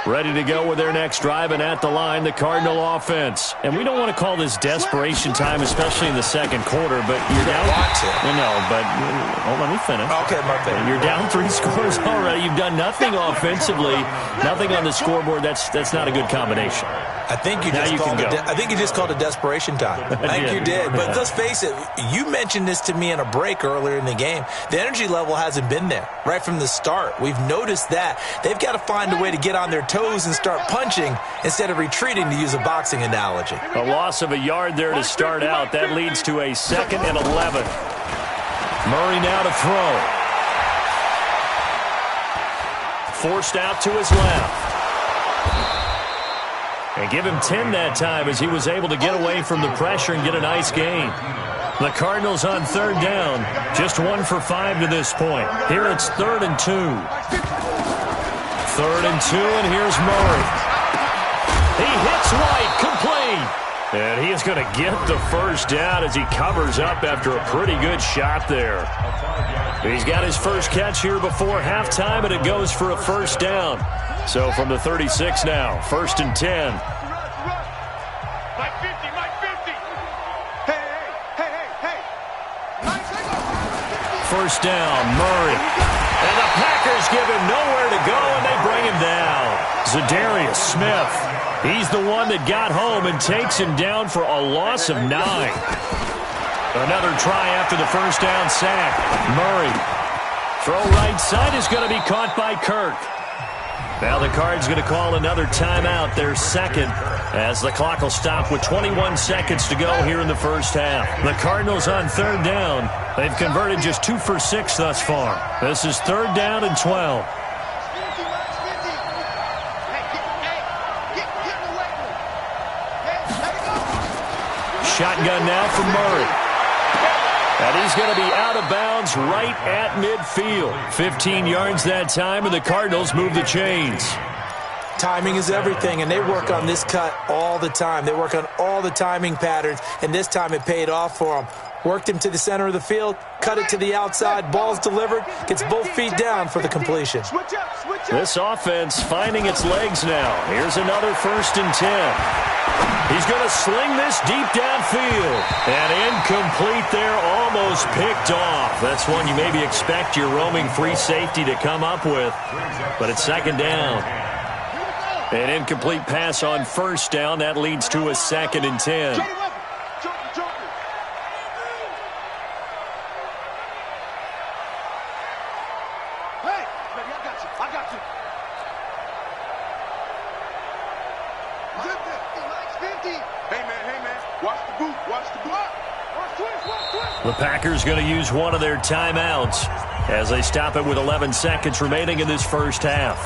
Ready to go with their next drive, and at the line, the Cardinal offense. And we don't want to call this desperation time, especially in the second quarter, but you're down. Well, no, but let me finish. Okay, my bad. You're down 3 scores already. You've done nothing offensively, nothing on the scoreboard. That's not a good combination. I think you just called it desperation time. I think you did. But let's face it, you mentioned this to me in a break earlier in the game. The energy level hasn't been there right from the start. We've noticed that. They've got to find a way to get on their toes and start punching instead of retreating, to use a boxing analogy. A loss of a yard there to start out. That leads to a 2nd and 11. Murray now to throw. Forced out to his left. And give him 10 that time as he was able to get away from the pressure and get a nice gain. The Cardinals on 3rd down, just 1 for 5 to this point. Here it's 3rd and 2. 3rd and 2, and here's Murray. He hits White, complete. And he is going to get the first down as he covers up after a pretty good shot there. He's got his first catch here before halftime, and it goes for a first down. So from the 36 now, 1st and 10. First down, Murray. And the Packers give him nowhere to go, and they bring him down. Zadarius Smith. He's the one that got home and takes him down for a loss of 9. Another try after the first down sack. Murray. Throw right side is going to be caught by Kirk. Now the Cards going to call another timeout, their 2nd, as the clock will stop with 21 seconds to go here in the first half. The Cardinals on 3rd down. They've converted just 2 for 6 thus far. This is 3rd down and 12. Shotgun now for Murray. And he's going to be out of bounds right at midfield. 15 yards that time, and the Cardinals move the chains. Timing is everything, and they work on this cut all the time. They work on all the timing patterns, and this time it paid off for them. Worked him to the center of the field, cut it to the outside, ball's delivered, gets both feet down for the completion. This offense finding its legs now. Here's another 1st and 10. He's going to sling this deep downfield. And incomplete there, almost picked off. That's one you maybe expect your roaming free safety to come up with. But it's 2nd down. An incomplete pass on 1st down. That leads to a 2nd and 10. The Packers going to use one of their timeouts as they stop it with 11 seconds remaining in this first half.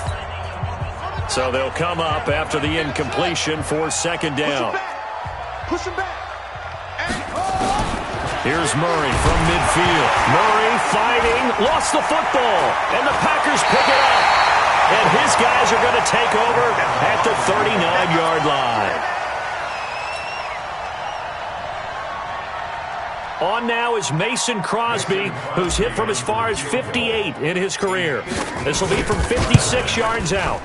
So they'll come up after the incompletion for 2nd down. Here's Murray from midfield. Murray fighting, lost the football, and the Packers pick it up. And his guys are going to take over at the 39-yard line. On now is Mason Crosby, who's hit from as far as 58 in his career. This will be from 56 yards out.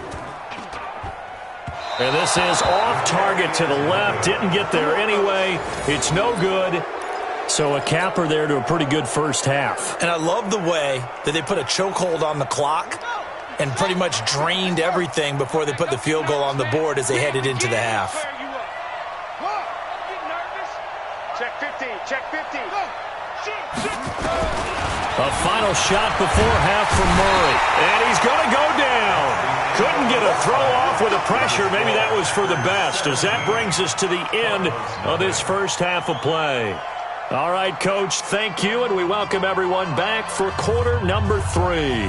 And this is off target to the left. Didn't get there anyway. It's no good. So a capper there to a pretty good first half. And I love the way that they put a chokehold on the clock and pretty much drained everything before they put the field goal on the board as they headed into the half. Check 15, check 15. A final shot before half from Murray. And he's going to go down. Couldn't get a throw off with the pressure. Maybe that was for the best, as that brings us to the end of this first half of play. All right, Coach, thank you, and we welcome everyone back for quarter number 3.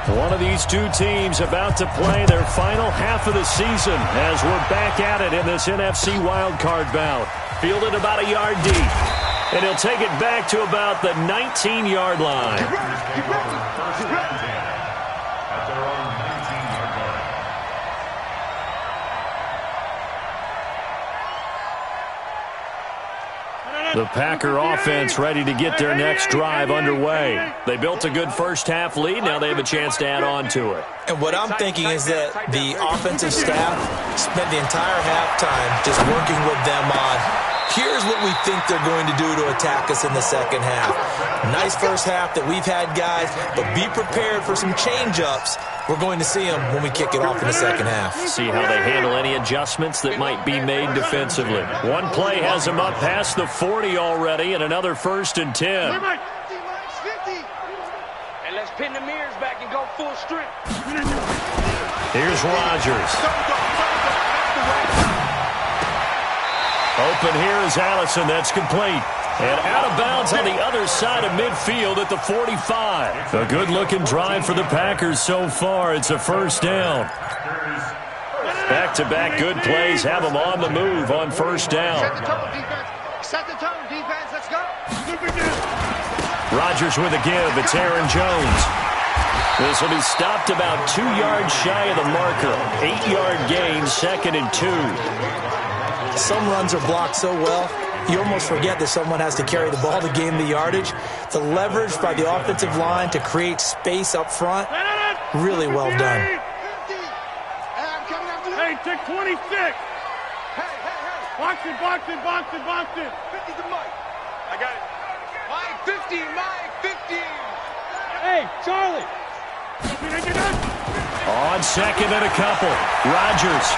One of these two teams about to play their final half of the season as we're back at it in this NFC wildcard bout. Fielded about a yard deep. And he'll take it back to about the 19-yard line. The Packer offense ready to get their next drive underway. They built a good first-half lead. Now they have a chance to add on to it. And what I'm thinking is that the offensive staff spent the entire halftime just working with them on, here's what we think they're going to do to attack us in the second half. Nice first half that we've had, guys, but be prepared for some change-ups. We're going to see them when we kick it off in the second half. See how they handle any adjustments that might be made defensively. One play has them up past the 40 already, and another 1st and 10. And let's pin the mirrors back and go full strength. Here's Rodgers. Open here is Allison. That's complete. And out of bounds on the other side of midfield at the 45. A good-looking drive for the Packers so far. It's a 1st down. Back-to-back good plays have them on the move on 1st down. Set the tone, defense. Let's go. Rodgers with a give. It's Aaron Jones. This will be stopped about 2 yards shy of the marker. 8-yard gain, 2nd and 2. Some runs are blocked so well, you almost forget that someone has to carry the ball to gain the yardage. The leverage by the offensive line to create space up front, really well done. Hey, take 26. Hey. Box it. 50 to Mike. I got it. Mike, 50. Hey, Charlie. On 2nd and a couple. Rodgers.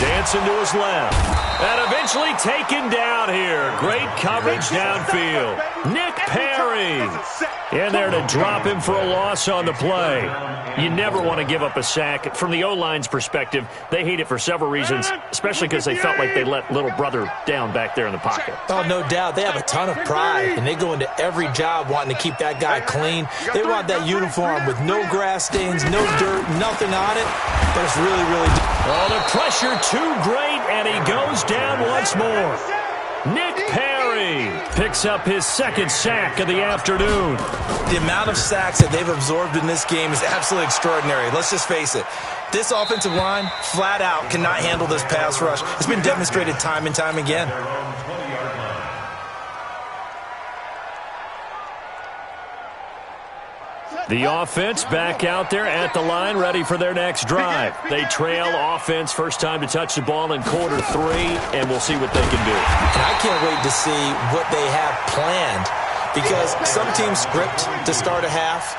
Dancing to his left. And eventually taken down here. Great coverage downfield. Nick Perry in there to drop him for a loss on the play. You never want to give up a sack. From the O-line's perspective, they hate it for several reasons, especially because they felt like they let little brother down back there in the pocket. Oh, no doubt. They have a ton of pride, and they go into every job wanting to keep that guy clean. They want that uniform with no grass stains, no dirt, nothing on it, but it's really, really... Oh, the pressure too great, and he goes down once more. Nick Perry picks up his 2nd sack of the afternoon. The amount of sacks that they've absorbed in this game is absolutely extraordinary. Let's just face it. This offensive line, flat out, cannot handle this pass rush. It's been demonstrated time and time again. The offense back out there at the line, ready for their next drive. They trail offense, first time to touch the ball in Q3, and we'll see what they can do. And I can't wait to see what they have planned, because some teams script to start a half.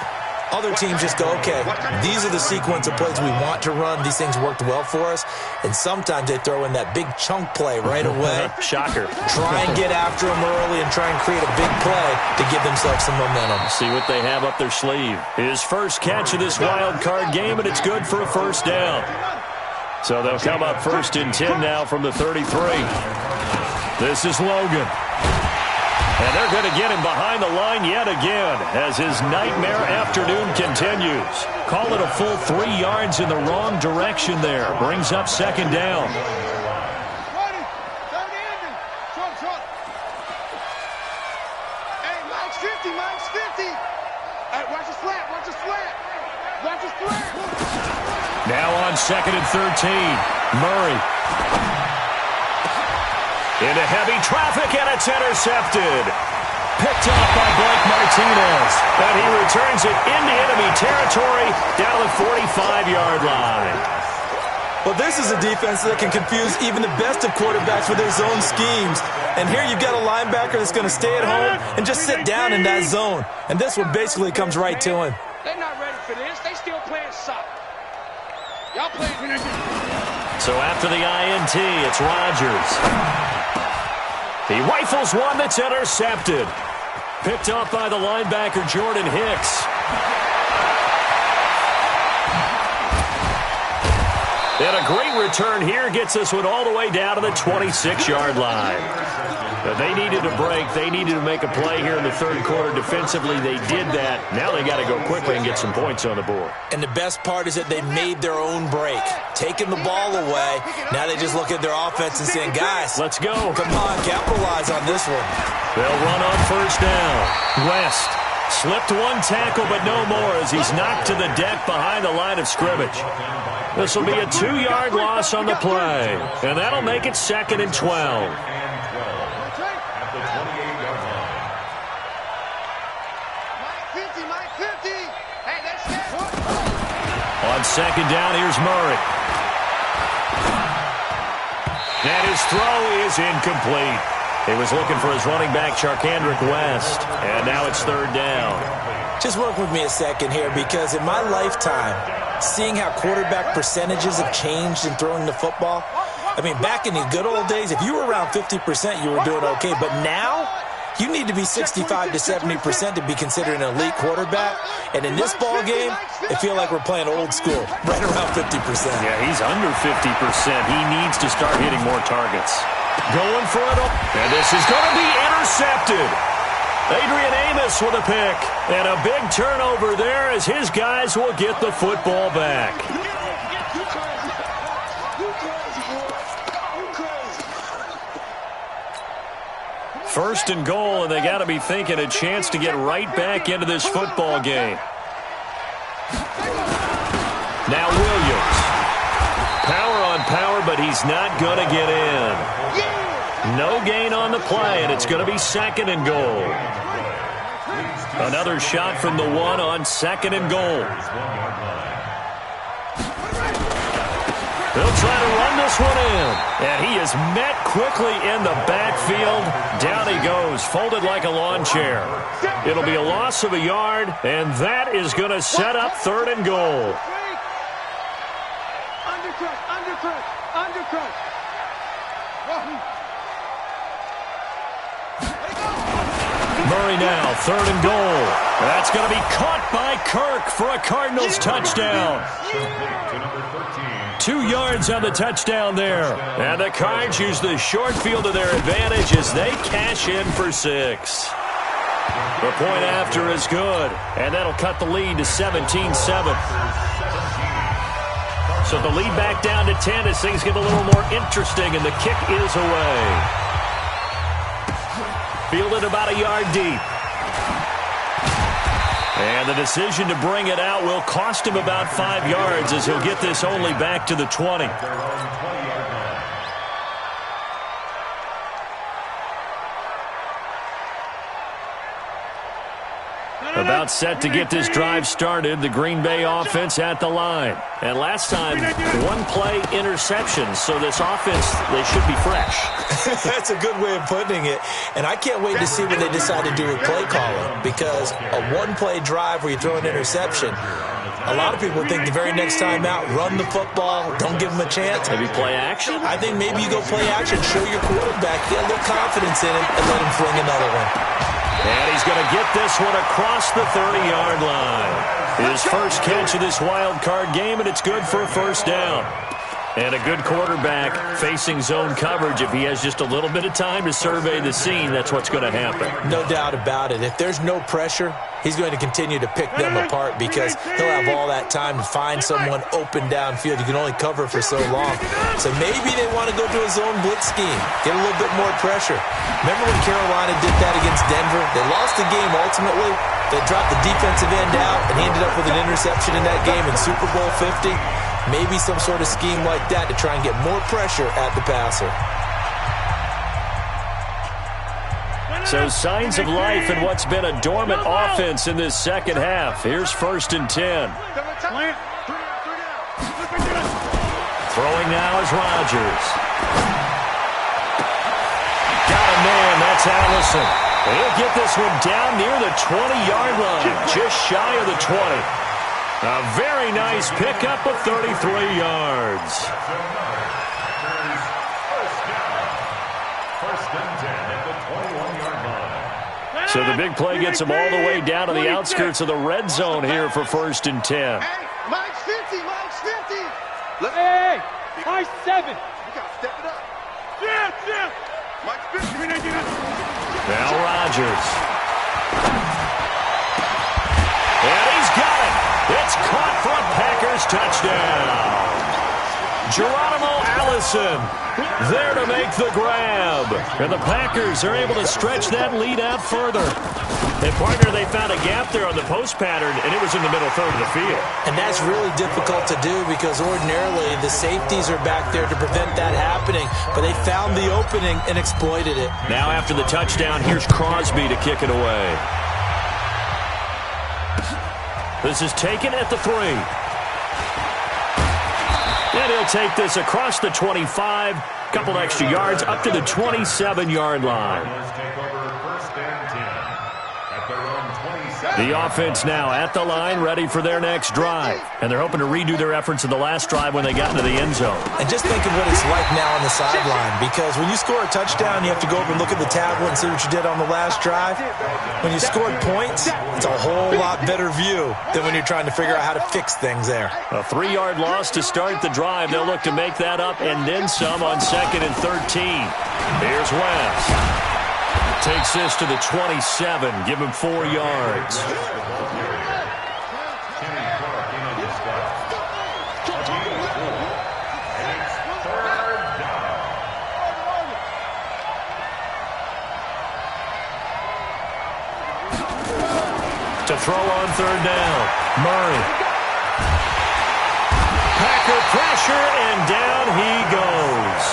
Other teams just go, okay, these are the sequence of plays we want to run. These things worked well for us. And sometimes they throw in that big chunk play right away. Shocker. Try and get after them early and try and create a big play to give themselves some momentum. See what they have up their sleeve. His first catch of this wild card game, and it's good for a 1st down. So they'll come up 1st and 10 now from the 33. This is Logan. And they're going to get him behind the line yet again as his nightmare afternoon continues. Call it a full 3 yards in the wrong direction there. Brings up 2nd down. Hey, Mike's 50. Hey, watch his flat. Now on 2nd and 13. Murray. Into heavy traffic, and it's intercepted. Picked off by Blake Martinez. And he returns it into enemy territory down the 45-yard line. Well, this is a defense that can confuse even the best of quarterbacks with their zone schemes. And here you've got a linebacker that's going to stay at home and just sit down in that zone. And this one basically comes right to him. They're not ready for this. They still playing soccer. Y'all playing. So after the INT, it's Rodgers. He rifles one that's intercepted. Picked off by the linebacker, Jordan Hicks. And a great return here gets this one all the way down to the 26-yard line. But they needed a break. They needed to make a play here in the 3rd quarter. Defensively, they did that. Now they got to go quickly and get some points on the board. And the best part is that they made their own break. Taking the ball away. Now they just look at their offense and saying, guys, let's go. Come on, capitalize on this one. They'll run on 1st down. West Slipped one tackle, but no more as he's knocked to the deck behind the line of scrimmage. This will be a 2-yard loss on the play, and that'll make it 2nd and 12. On 2nd down, here's Murray. And his throw is incomplete. He was looking for his running back, Charkandrick West, and now it's 3rd down. Just work with me a second here, because in my lifetime, seeing how quarterback percentages have changed in throwing the football, I mean, back in the good old days, if you were around 50%, you were doing okay. But now, you need to be 65 to 70% to be considered an elite quarterback. And in this ball game, I feel like we're playing old school, right around 50%. Yeah, he's under 50%. He needs to start hitting more targets. Going for it, and this is going to be intercepted. Adrian Amos with a pick, and a big turnover there as his guys will get the football back. First and goal, and they got to be thinking a chance to get right back into this football game. Now Williams. Power on power, but he's not going to get in. No gain on the play, and it's going to be 2nd and goal. Another shot from the 1 on 2nd and goal. They'll try to run this one in, and he is met quickly in the backfield. Down he goes, folded like a lawn chair. It'll be a loss of a yard, and that is going to set up 3rd and goal. Undercut. Murray now, 3rd and goal. That's going to be caught by Kirk for a Cardinals touchdown. 2 yards on the touchdown there. And the Cards use the short field to their advantage as they cash in for 6. The point after is good, and that'll cut the lead to 17-7. So the lead back down to 10 as things get a little more interesting, and the kick is away. Fielded about a yard deep. And the decision to bring it out will cost him about 5 yards as he'll get this only back to the 20. About set to get this drive started, the Green Bay offense at the line. And last time, 1-play interception, so this offense, they should be fresh. That's a good way of putting it. And I can't wait to see what they decide to do with play calling, because a 1-play drive where you throw an interception, a lot of people think the very next time out, run the football, don't give them a chance. Maybe play action? I think maybe you go play action, show your quarterback, get a little confidence in him, and let him fling another one. And he's going to get this one across the 30-yard line. His first catch of this wild card game, and it's good for a 1st down. And a good quarterback facing zone coverage. If he has just a little bit of time to survey the scene, that's what's going to happen. No doubt about it. If there's no pressure, he's going to continue to pick them apart because he'll have all that time to find someone open downfield. You can only cover for so long. So maybe they want to go to a zone blitz scheme, get a little bit more pressure. Remember when Carolina did that against Denver? They lost the game ultimately. They dropped the defensive end out, and he ended up with an interception in that game in Super Bowl 50. Maybe some sort of scheme like that to try and get more pressure at the passer. So signs of life in what's been a dormant offense in this second half. Here's 1st and 10. Throwing now is Rodgers. Got a man, that's Allison. He'll get this one down near the 20-yard line, just shy of the 20. A very nice pickup of 33 yards. So the big play gets him all the way down to the outskirts of the red zone here for 1st and 10. Hey, Mike's 50, Mike's 50. Hey, Mike's 7. You got to step it up. Yeah. Mike's 50. Now Rodgers. And he's got it. It's caught for a Packers touchdown. Geronimo Wilson there to make the grab. And the Packers are able to stretch that lead out further. And, partner, they found a gap there on the post pattern, and it was in the middle third of the field. And that's really difficult to do because ordinarily the safeties are back there to prevent that happening. But they found the opening and exploited it. Now after the touchdown, here's Crosby to kick it away. This is taken at the 3. And he'll take this across the 25, couple extra yards up to the 27-yard line. The offense now at the line, ready for their next drive. And they're hoping to redo their efforts in the last drive when they got into the end zone. And just think of what it's like now on the sideline, because when you score a touchdown, you have to go over and look at the tablet and see what you did on the last drive. When you scored points, it's a whole lot better view than when you're trying to figure out how to fix things there. A 3-yard loss to start the drive. They'll look to make that up and then some on 2nd and 13. Here's West. Takes this to the 27. Give him 4 yards. To throw on 3rd down. Murray. Packer pressure, and down he goes.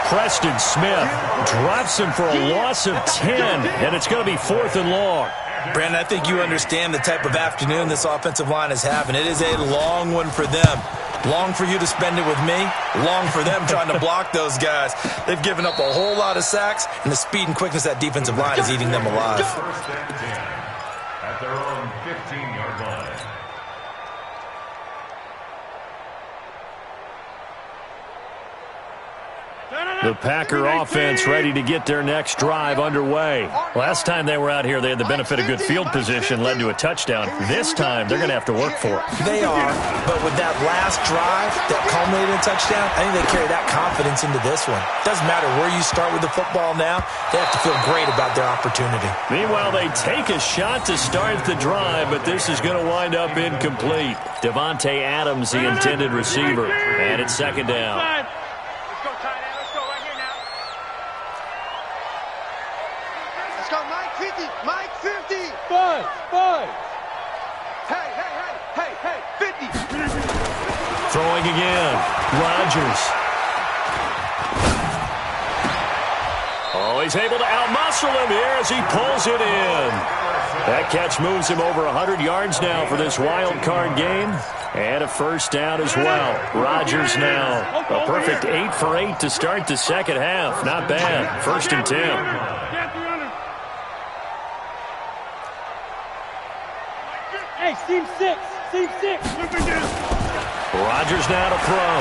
Preston Smith drops him for a loss of 10, and it's going to be 4th and long. Brandon, I think you understand the type of afternoon this offensive line is having. It is a long one for them. Long for you to spend it with me. Long for them trying to block those guys. They've given up a whole lot of sacks, and the speed and quickness of that defensive line is eating them alive. At their own 15-yard line. The Packer offense ready to get their next drive underway. Last time they were out here, they had the benefit of good field position, led to a touchdown. This time, they're going to have to work for it. They are, but with that last drive that culminated in a touchdown, I think they carry that confidence into this one. Doesn't matter where you start with the football now, they have to feel great about their opportunity. Meanwhile, they take a shot to start the drive, but this is going to wind up incomplete. Devontae Adams, the intended receiver, and it's 2nd down. Mike 50. 5. Hey, 50. Throwing again. Rodgers. Oh, he's able to outmuscle him here as he pulls it in. That catch moves him over 100 yards now for this wild card game. And a 1st down as well. Rodgers now a perfect 8 for 8 to start the second half. Not bad. 1st and 10. Hey, seam 6. Rodgers now to throw.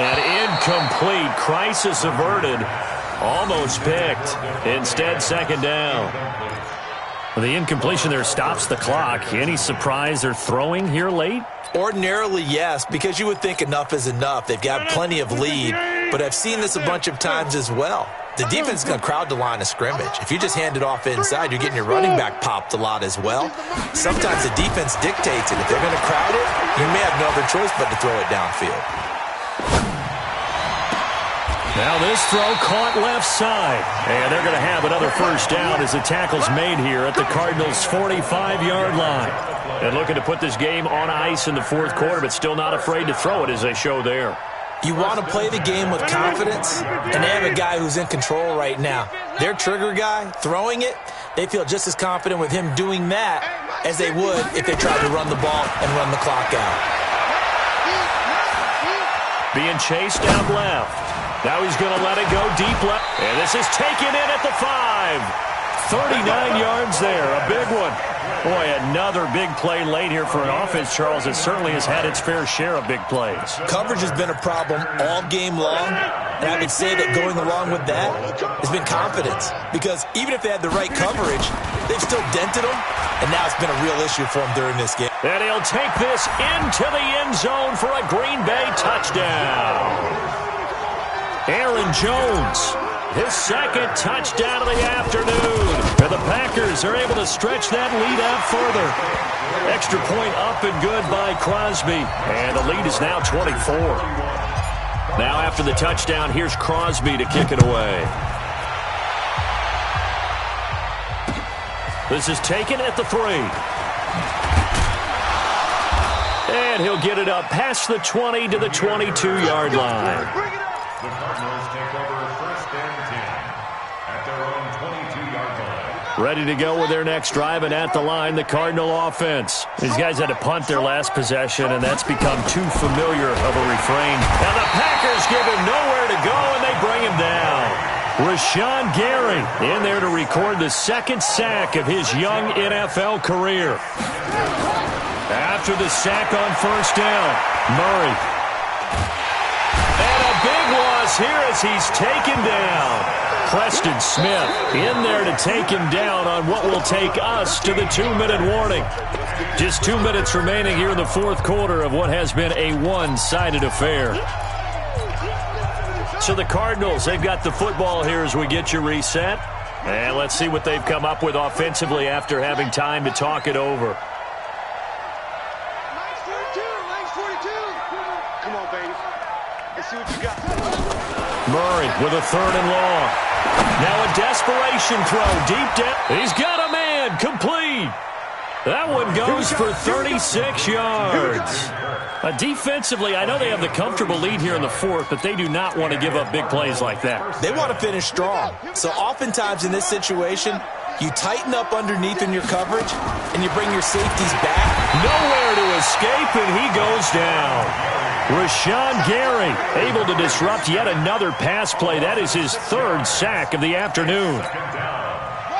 And incomplete. Crisis averted. Almost picked. Instead, 2nd down. The incompletion there stops the clock. Any surprise they're throwing here late? Ordinarily, yes, because you would think enough is enough. They've got plenty of lead, but I've seen this a bunch of times as well. The defense is going to crowd the line of scrimmage. If you just hand it off inside, you're getting your running back popped a lot as well. Sometimes the defense dictates it. If they're going to crowd it, you may have no other choice but to throw it downfield. Now this throw caught left side. And they're going to have another 1st down as the tackle's made here at the Cardinals' 45-yard line. And looking to put this game on ice in the 4th quarter, but still not afraid to throw it as they show there. You want to play the game with confidence, and they have a guy who's in control right now. Their trigger guy, throwing it, they feel just as confident with him doing that as they would if they tried to run the ball and run the clock out. Being chased out left. Now he's going to let it go deep left. And this is taken in at the 5. 39 yards there, a big one. Boy, another big play late here for an offense, Charles, that certainly has had its fair share of big plays. Coverage has been a problem all game long, and I would say that going along with that has been confidence, because even if they had the right coverage, they've still dented them, and now it's been a real issue for them during this game. And he'll take this into the end zone for a Green Bay touchdown. Aaron Jones his second touchdown of the afternoon. And the Packers are able to stretch that lead out further. Extra point up and good by Crosby. And the lead is now 24. Now after the touchdown, here's Crosby to kick it away. This is taken at the 3. And he'll get it up past the 20 to the 22-yard line. The Cardinals take over 1st and 10 at their own 22-yard line. Ready to go with their next drive, and at the line, the Cardinal offense. These guys had to punt their last possession, and that's become too familiar of a refrain. Now the Packers give him nowhere to go, and they bring him down. Rashawn Gary in there to record the second sack of his young NFL career. After the sack on 1st down, Murray. And a big loss here as he's taken down. Preston Smith in there to take him down on what will take us to the 2-minute warning. Just 2 minutes remaining here in the 4th quarter of what has been a one-sided affair. So the Cardinals, they've got the football here as we get you reset. And let's see what they've come up with offensively after having time to talk it over. Come on, baby. Let's see what you got. Murray with a 3rd and long. Now a desperation throw deep down. He's got a man. Complete. That one goes for 36 yards. Defensively, I know they have the comfortable lead here in the 4th, but they do not want to give up big plays like that. They want to finish strong. So oftentimes in this situation, you tighten up underneath in your coverage, and you bring your safeties back. Nowhere to escape, and he goes down. Rashawn Gary able to disrupt yet another pass play. That is his 3rd sack of the afternoon.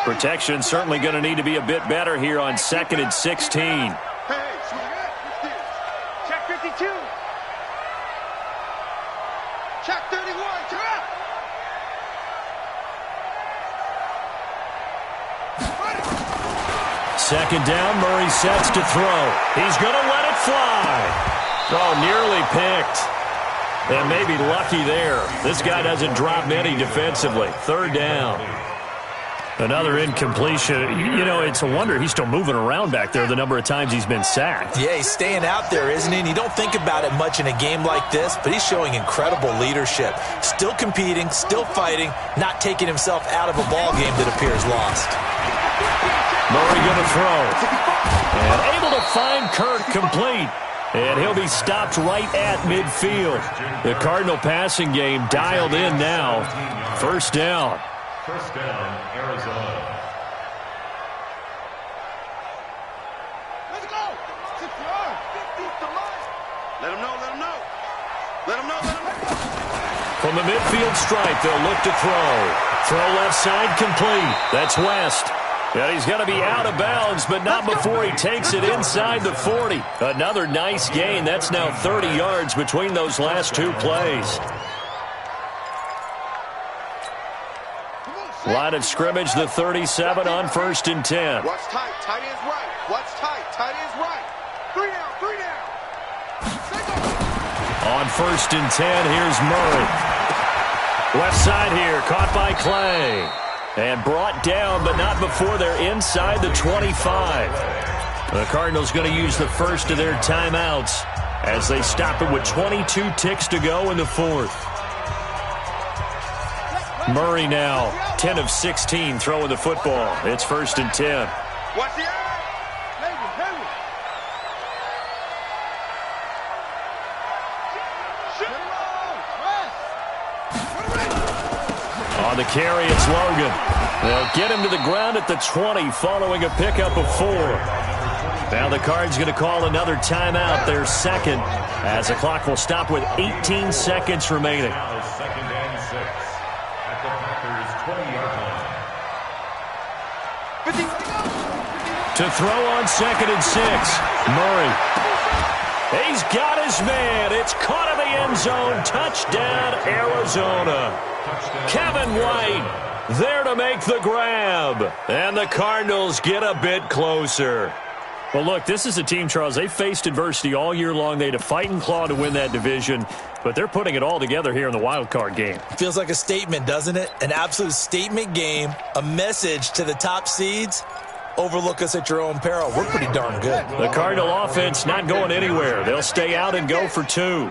Protection certainly going to need to be a bit better here on 2nd and 16. Check 52. Check 31. Trap. Second down, Murray sets to throw. He's going to let it fly. Oh, nearly picked. And maybe lucky there. This guy doesn't drop many defensively. 3rd down. Another incompletion. You know, it's a wonder he's still moving around back there the number of times he's been sacked. Yeah, he's staying out there, isn't he? And you don't think about it much in a game like this, but he's showing incredible leadership. Still competing, still fighting, not taking himself out of a ball game that appears lost. Murray going to throw. And able to find Kirk complete. And he'll be stopped right at midfield. The Cardinal passing game dialed in now. 1st down. 1st down, Arizona. Let's go. Let him know. Let him know. Let him know. Let him know. From the midfield stripe, they'll look to throw. Throw left side complete. That's West. And he's going to be out of bounds, but not before he takes it inside the 40. Another nice gain. That's now 30 yards between those last 2 plays. Line of scrimmage, the 37 on 1st and 10. Watch tight. Tight ends right. Watch tight. Tight ends right. 3 down. 3 down. On 1st and 10, here's Murray. Left side here, caught by Clay. And brought down, but not before they're inside the 25. The Cardinals going to use the first of their timeouts as they stop it with 22 ticks to go in the 4th. Murray now, 10 of 16 throwing the football. It's 1st and 10. Watch the eye. On the carry, it's Logan. They'll get him to the ground at the 20 following a pickup of 4. Now the Cards going to call another timeout, their 2nd, as the clock will stop with 18 seconds remaining. Now 2nd and 6 at the Packers' 20-yard line. To throw on 2nd and 6, Murray. He's got his man. It's caught in the end zone. Touchdown, Arizona. Kevin White there to make the grab. And the Cardinals get a bit closer. Well, look, this is a team, Charles. They faced adversity all year long. They had to fight and claw to win that division, but they're putting it all together here in the wild card game. Feels like a statement, doesn't it? An absolute statement game, a message to the top seeds. Overlook us at your own peril. We're pretty darn good. The Cardinal offense not going anywhere. They'll stay out and go for 2.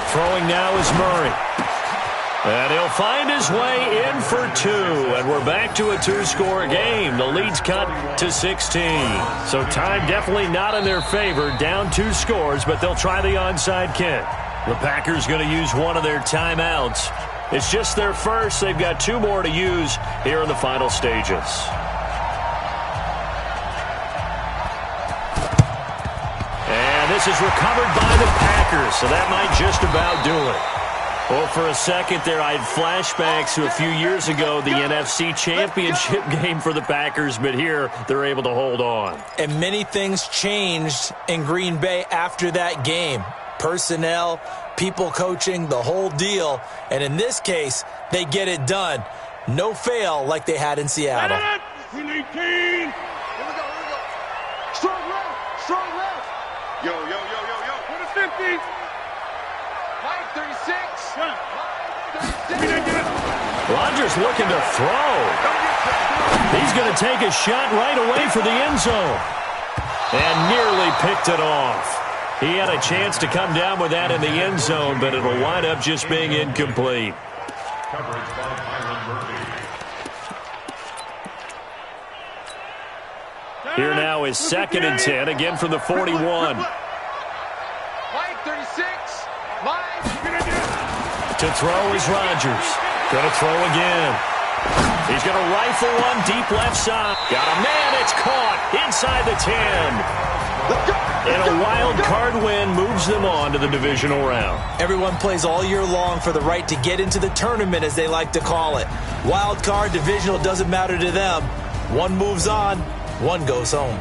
Throwing now is Murray. And he'll find his way in for 2. And we're back to a 2-score game. The lead's cut to 16. So time definitely not in their favor. Down 2 scores, but they'll try the onside kick. The Packers going to use one of their timeouts. It's just their first. They've got 2 more to use here in the final stages. And this is recovered by the Packers, so that might just about do it. Well, for a second there, I had flashbacks to a few years ago, the NFC Championship game for the Packers, but here they're able to hold on. And many things changed in Green Bay after that game. Personnel, people coaching, the whole deal. And in this case, they get it done. No fail like they had in Seattle. 18. Here we go. Strong left. Yo. Put a 50. 36. Rodgers looking to throw. He's going to take a shot right away for the end zone. And nearly picked it off. He had a chance to come down with that in the end zone, but it'll wind up just being incomplete. Coverage by Byron Murphy. Here now is 2nd and 10, again from the 41. 36. To throw is Rodgers. Going to throw again. He's going to rifle one deep left side. Got a man. It's caught inside the 10. And a wild card win moves them on to the divisional round. Everyone plays all year long for the right to get into the tournament, as they like to call it. Wild card, divisional, doesn't matter to them. One moves on, one goes home.